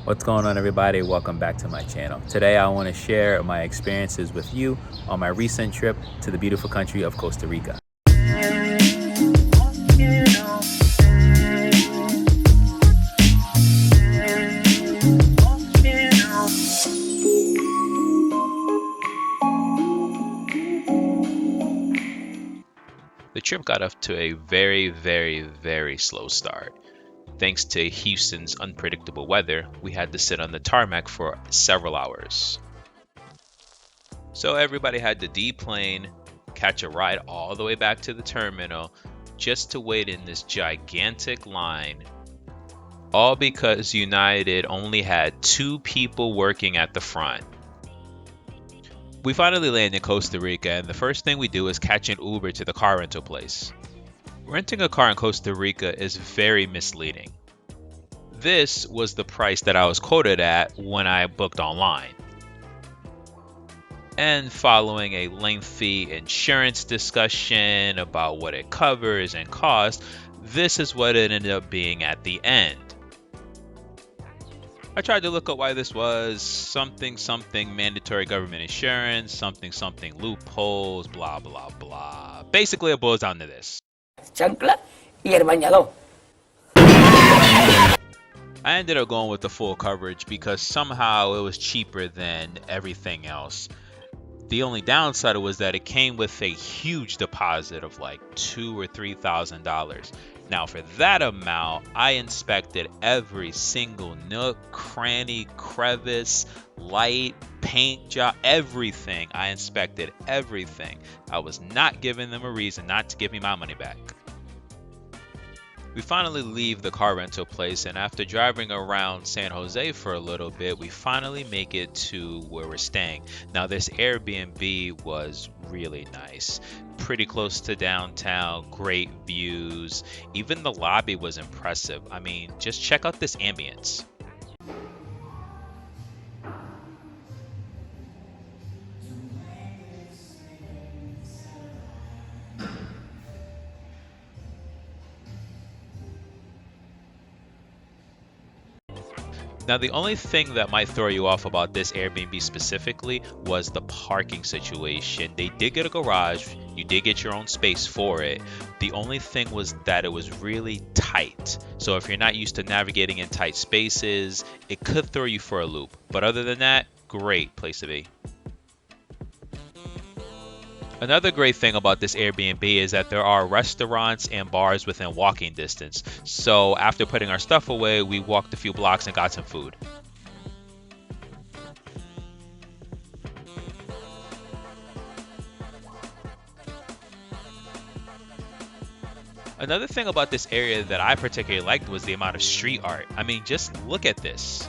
What's going on, everybody? Welcome back to my channel. Today I want to share my experiences with you on my recent trip to the beautiful country of Costa Rica. The trip got off to a very slow start. Thanks to Houston's unpredictable weather, we had to sit on the tarmac for several hours. So everybody had to deplane, catch a ride all the way back to the terminal, just to wait in this gigantic line. All because United only had 2 people working at the front. We finally land in Costa Rica, and the first thing we do is catch an Uber to the car rental place. Renting a car in Costa Rica is very misleading. This was the price that I was quoted at when I booked online. And following a lengthy insurance discussion about what it covers and costs, this is what it ended up being at the end. I tried to look up why this was something mandatory government insurance, something loopholes, blah blah blah. Basically, it boils down to this. Chancla y el bañador. I ended up going with the full coverage because somehow it was cheaper than everything else. The only downside was that it came with a huge deposit of like $2,000 or $3,000. Now for that amount, I inspected every single nook, cranny, crevice, light, paint job, everything. I inspected everything. I was not giving them a reason not to give me my money back. We finally leave the car rental place, and after driving around San Jose for a little bit, we finally make it to where we're staying. Now, this Airbnb was really nice. Pretty close to downtown, great views. Even the lobby was impressive. I mean, just check out this ambience. Now, the only thing that might throw you off about this Airbnb specifically was the parking situation. They did get a garage, you did get your own space for it. The only thing was that it was really tight. So if you're not used to navigating in tight spaces, it could throw you for a loop. But other than that, great place to be. Another great thing about this Airbnb is that there are restaurants and bars within walking distance. So after putting our stuff away, we walked a few blocks and got some food. Another thing about this area that I particularly liked was the amount of street art. I mean, just look at this.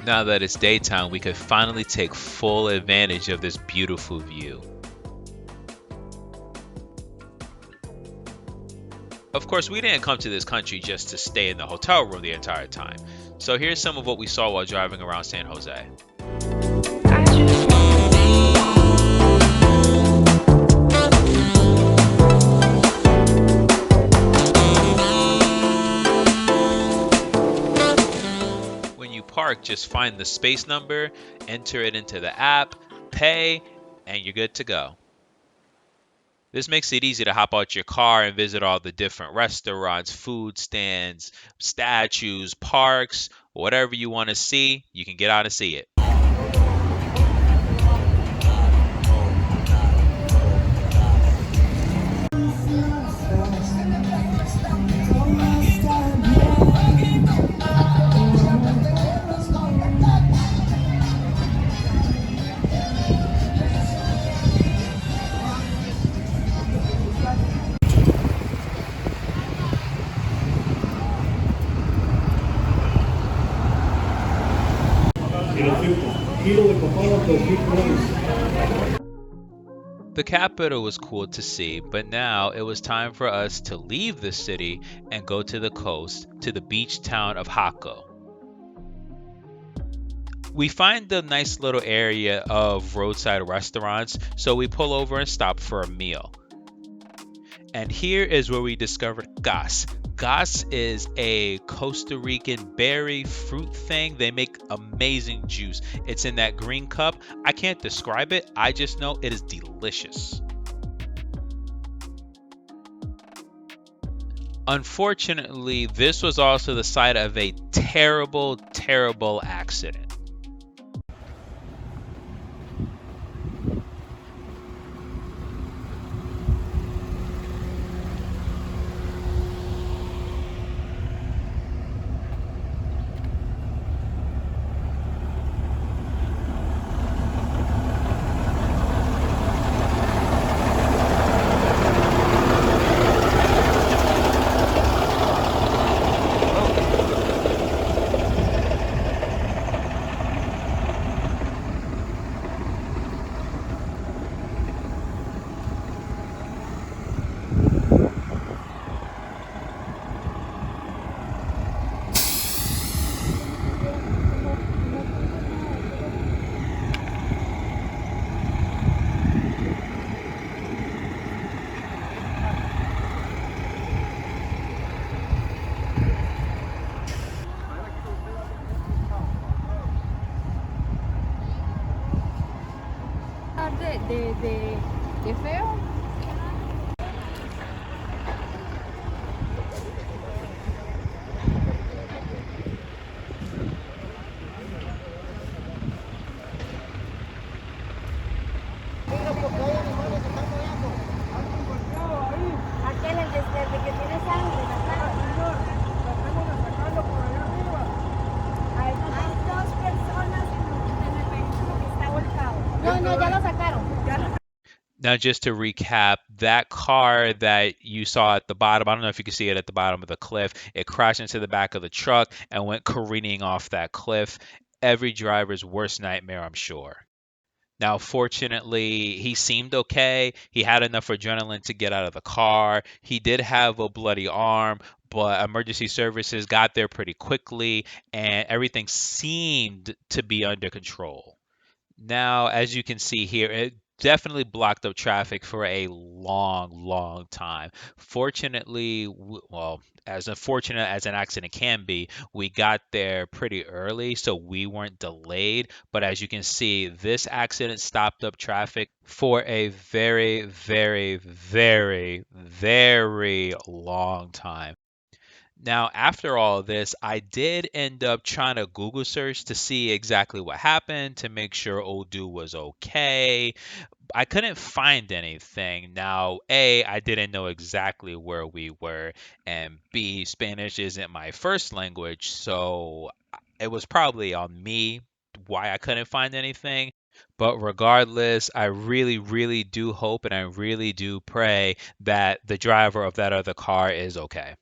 Now that it's daytime, we could finally take full advantage of this beautiful view. Of course, we didn't come to this country just to stay in the hotel room the entire time. So here's some of what we saw while driving around San Jose. Park, just find the space number, enter it into the app, pay, and you're good to go. This makes it easy to hop out your car and visit all the different restaurants, food stands, statues, parks, whatever you want to see, you can get out and see it. The The capital was cool to see, but now it was time for us to leave the city and go to the coast, to the beach town of Hako. We find a nice little area of roadside restaurants, so we pull over and stop for a meal. And here is where we discovered gas. Gas is a Costa Rican berry fruit thing. They make amazing juice. It's in that green cup. I can't describe it. I just know it is delicious. Unfortunately, this was also the site of a terrible, terrible accident. de feo. Aquel desde que tiene sangre, hay dos personas en el vehículo que está volcado. No, ya lo sacaron. Now, just to recap, that car that you saw at the bottom, I don't know if you can see it at the bottom of the cliff, it crashed into the back of the truck and went careening off that cliff. Every driver's worst nightmare, I'm sure. Now, fortunately, he seemed okay. He had enough adrenaline to get out of the car. He did have a bloody arm, but emergency services got there pretty quickly and everything seemed to be under control. Now, as you can see here, it definitely blocked up traffic for a long, long time. Fortunately, well, as unfortunate as an accident can be, we got there pretty early, so we weren't delayed. But as you can see, this accident stopped up traffic for a very, very, very, very long time. Now, after all this, I did end up trying to Google search to see exactly what happened to make sure old dude was okay. I couldn't find anything. Now, A, I didn't know exactly where we were, and B, Spanish isn't my first language, so it was probably on me why I couldn't find anything. But regardless, I really, really do hope and I really do pray that the driver of that other car is okay.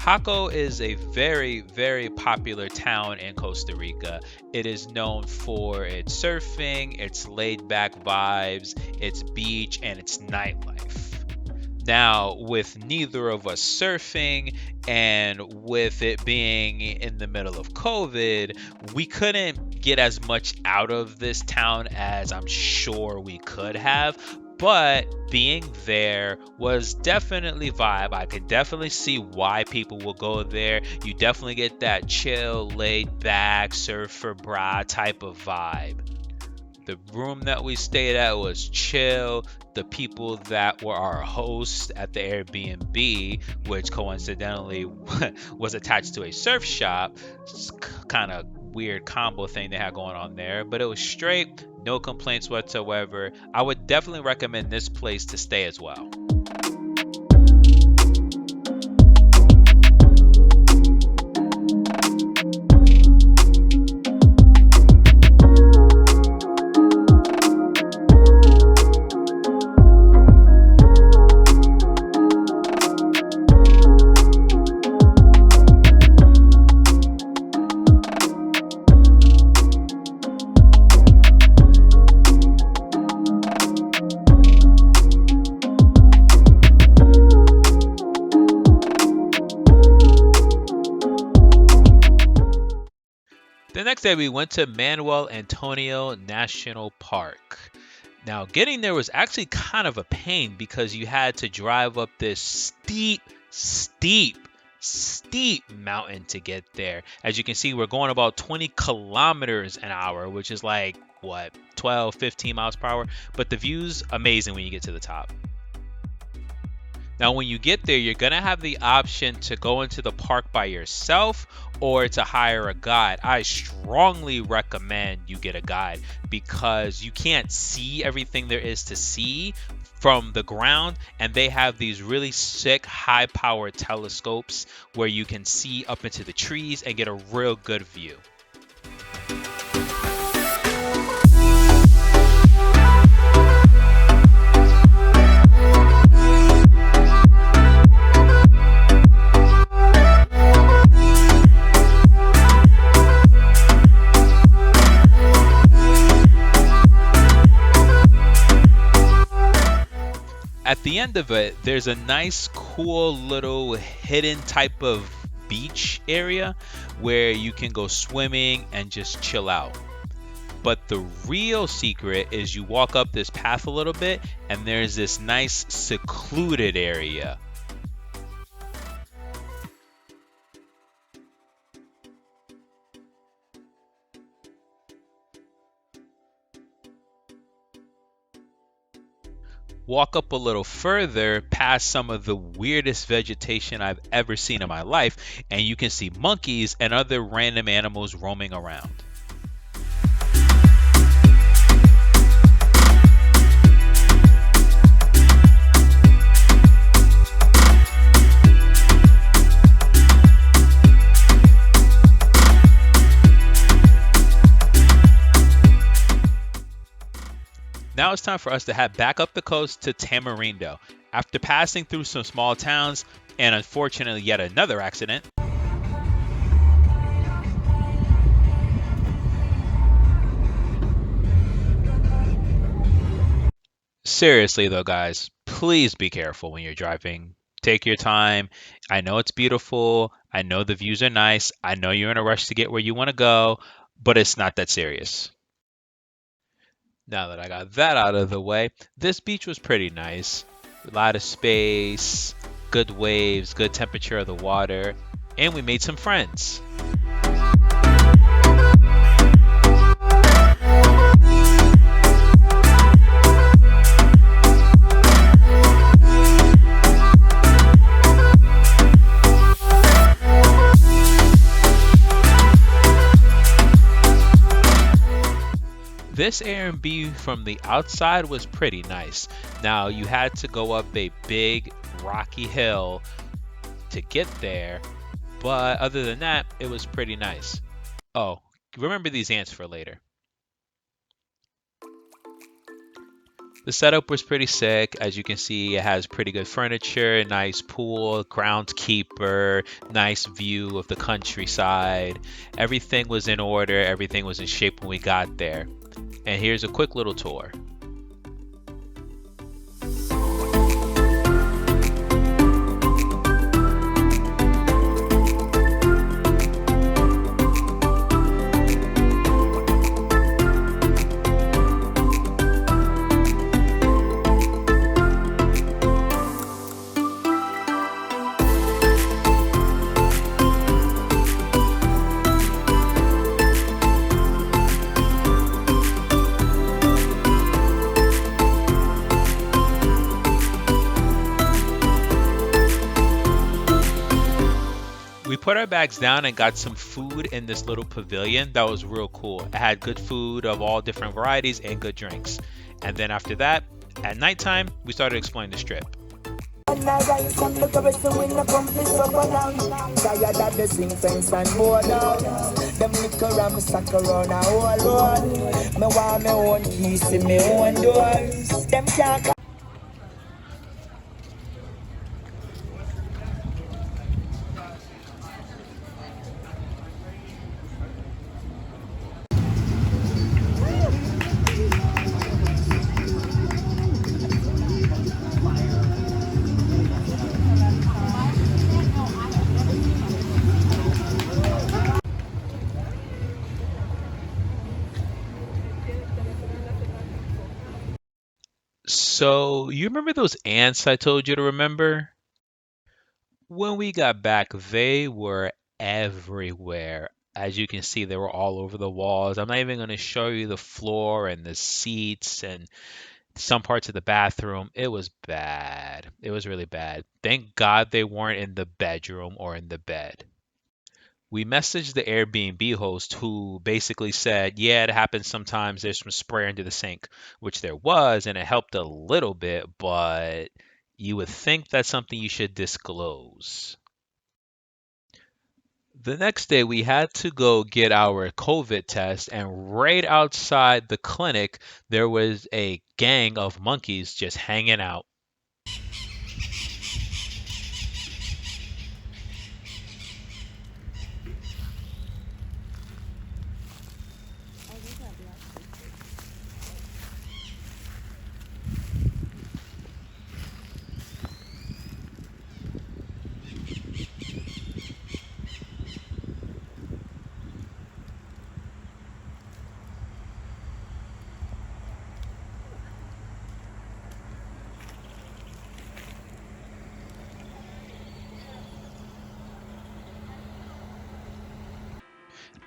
Jaco is a very, very popular town in Costa Rica. It is known for its surfing, its laid back vibes, its beach, and its nightlife. Now, with neither of us surfing and with it being in the middle of COVID, we couldn't get as much out of this town as I'm sure we could have. But being there was definitely vibe. I could definitely see why people will go there. You definitely get that chill, laid back, surfer bra type of vibe. The room that we stayed at was chill. The people that were our hosts at the Airbnb, which coincidentally was attached to a surf shop, kind of weird combo thing they had going on there, but it was straight, no complaints whatsoever. I would definitely recommend this place to stay as well. day we went to Manuel Antonio National Park. Now, getting there was actually kind of a pain because you had to drive up this steep mountain to get there. As you can see, we're going about 20 kilometers an hour, which is like, what, 12, 15 miles per hour? But the view's amazing when you get to the top. Now, when you get there, you're going to have the option to go into the park by yourself or to hire a guide. I strongly recommend you get a guide because you can't see everything there is to see from the ground, and they have these really sick high-powered telescopes where you can see up into the trees and get a real good view. At the end of it, there's a nice, cool little hidden type of beach area where you can go swimming and just chill out. But the real secret is you walk up this path a little bit and there's this nice secluded area. Walk up a little further past some of the weirdest vegetation I've ever seen in my life, and you can see monkeys and other random animals roaming around. Now it's time for us to head back up the coast to Tamarindo. After passing through some small towns and unfortunately yet another accident, seriously though guys, please be careful when you're driving. Take your time. I know it's beautiful. I know the views are nice. I know you're in a rush to get where you want to go, but it's not that serious. Now that I got that out of the way, this beach was pretty nice. A lot of space, good waves, good temperature of the water, and we made some friends. This Airbnb from the outside was pretty nice. Now you had to go up a big rocky hill to get there, but other than that, it was pretty nice. Oh, remember these ants for later. The setup was pretty sick. As you can see, it has pretty good furniture, nice pool, groundskeeper, nice view of the countryside. Everything was in order. Everything was in shape when we got there. And here's a quick little tour. We put our bags down and got some food in this little pavilion that was real cool. It had good food of all different varieties and good drinks. And then after that, at nighttime, we started exploring the strip. So, you remember those ants I told you to remember? When we got back, they were everywhere. As you can see, they were all over the walls. I'm not even going to show you the floor and the seats and some parts of the bathroom. It was bad. It was really bad. Thank God they weren't in the bedroom or in the bed. We messaged the Airbnb host who basically said, yeah, it happens sometimes. There's some spray under the sink, which there was, and it helped a little bit, but you would think that's something you should disclose. The next day, we had to go get our COVID test, and right outside the clinic, there was a gang of monkeys just hanging out.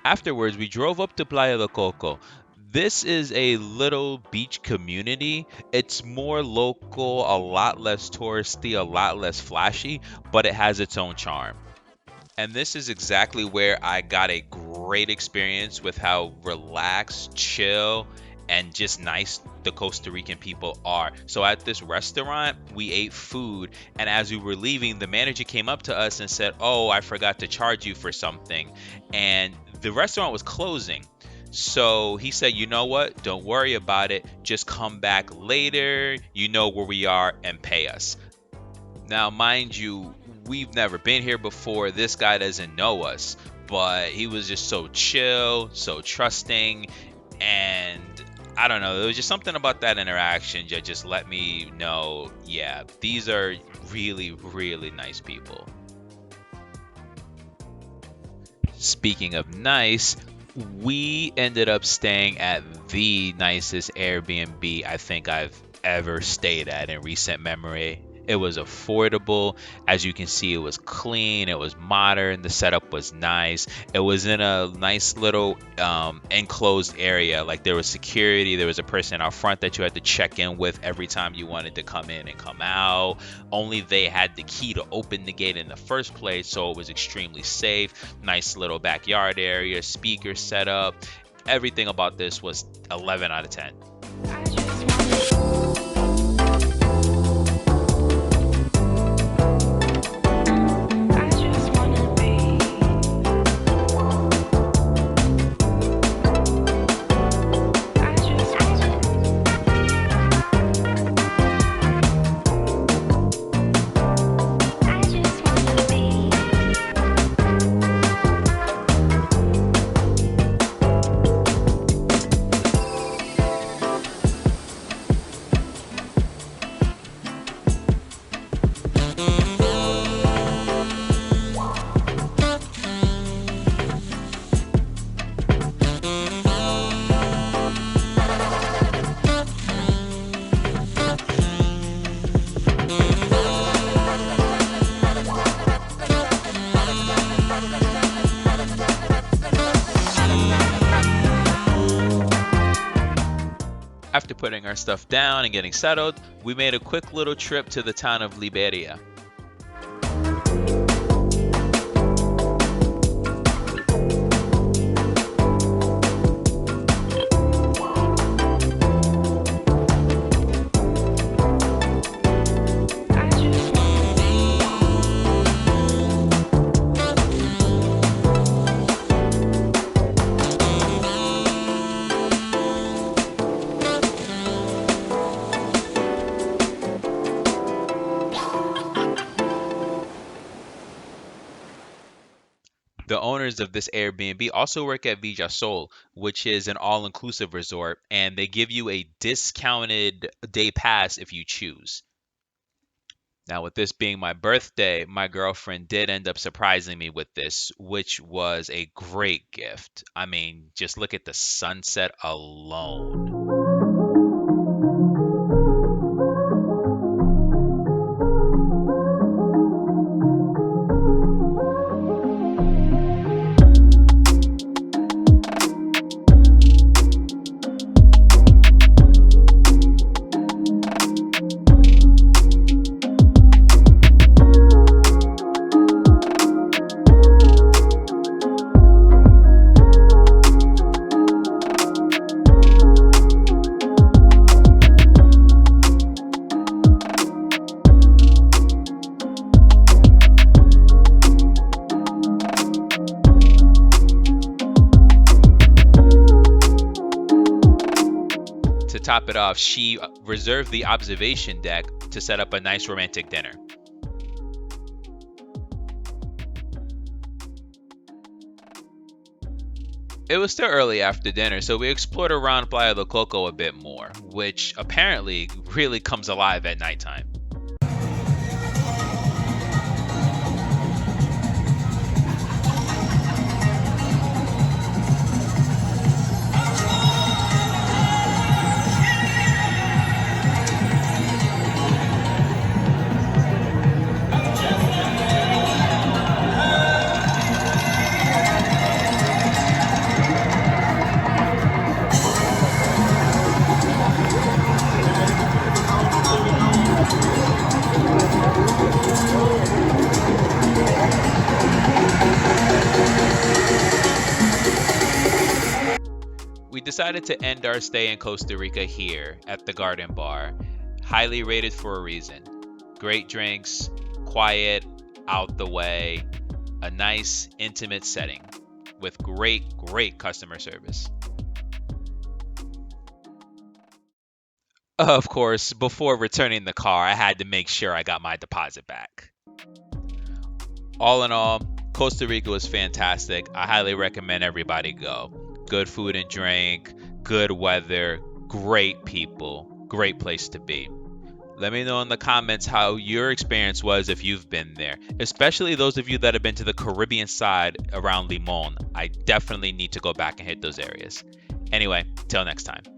Afterwards, we drove up to Playa del Coco. This is a little beach community. It's more local, a lot less touristy, a lot less flashy, but it has its own charm. And this is exactly where I got a great experience with how relaxed, chill, and just nice the Costa Rican people are. So at this restaurant, we ate food, and as we were leaving, the manager came up to us and said, "Oh, I forgot to charge you for something." And the restaurant was closing. So he said, "You know what? Don't worry about it. Just come back later. You know where we are and pay us." Now, mind you, we've never been here before. This guy doesn't know us, but he was just so chill, so trusting, and I don't know. There was just something about that interaction that just let me know, yeah, these are really, really nice people. Speaking of nice, we ended up staying at the nicest Airbnb I think I've ever stayed at in recent memory. It was affordable. As you can see, it was clean, it was modern, the setup was nice. It was in a nice little enclosed area. Like there was security, there was a person out front that you had to check in with every time you wanted to come in and come out. Only they had the key to open the gate in the first place, so it was extremely safe. Nice little backyard area, speaker setup. Everything about this was 11 out of 10. After putting our stuff down and getting settled, we made a quick little trip to the town of Liberia. The owners of this Airbnb also work at Villa Sol, which is an all-inclusive resort, and they give you a discounted day pass if you choose. Now, with this being my birthday, my girlfriend did end up surprising me with this, which was a great gift. I mean, just look at the sunset alone. top it off, she reserved the observation deck to set up a nice romantic dinner. It was still early after dinner, so we explored around Playa del Coco a bit more, which apparently really comes alive at nighttime. We decided to end our stay in Costa Rica here at the Garden Bar, highly rated for a reason. Great drinks, quiet, out the way, a nice, intimate setting with great customer service. Of course, before returning the car, I had to make sure I got my deposit back. All in all, Costa Rica was fantastic. I highly recommend everybody go. Good food and drink, good weather, great people, great place to be. Let me know in the comments how your experience was if you've been there, especially those of you that have been to the Caribbean side around Limon. I definitely need to go back and hit those areas. Anyway, till next time.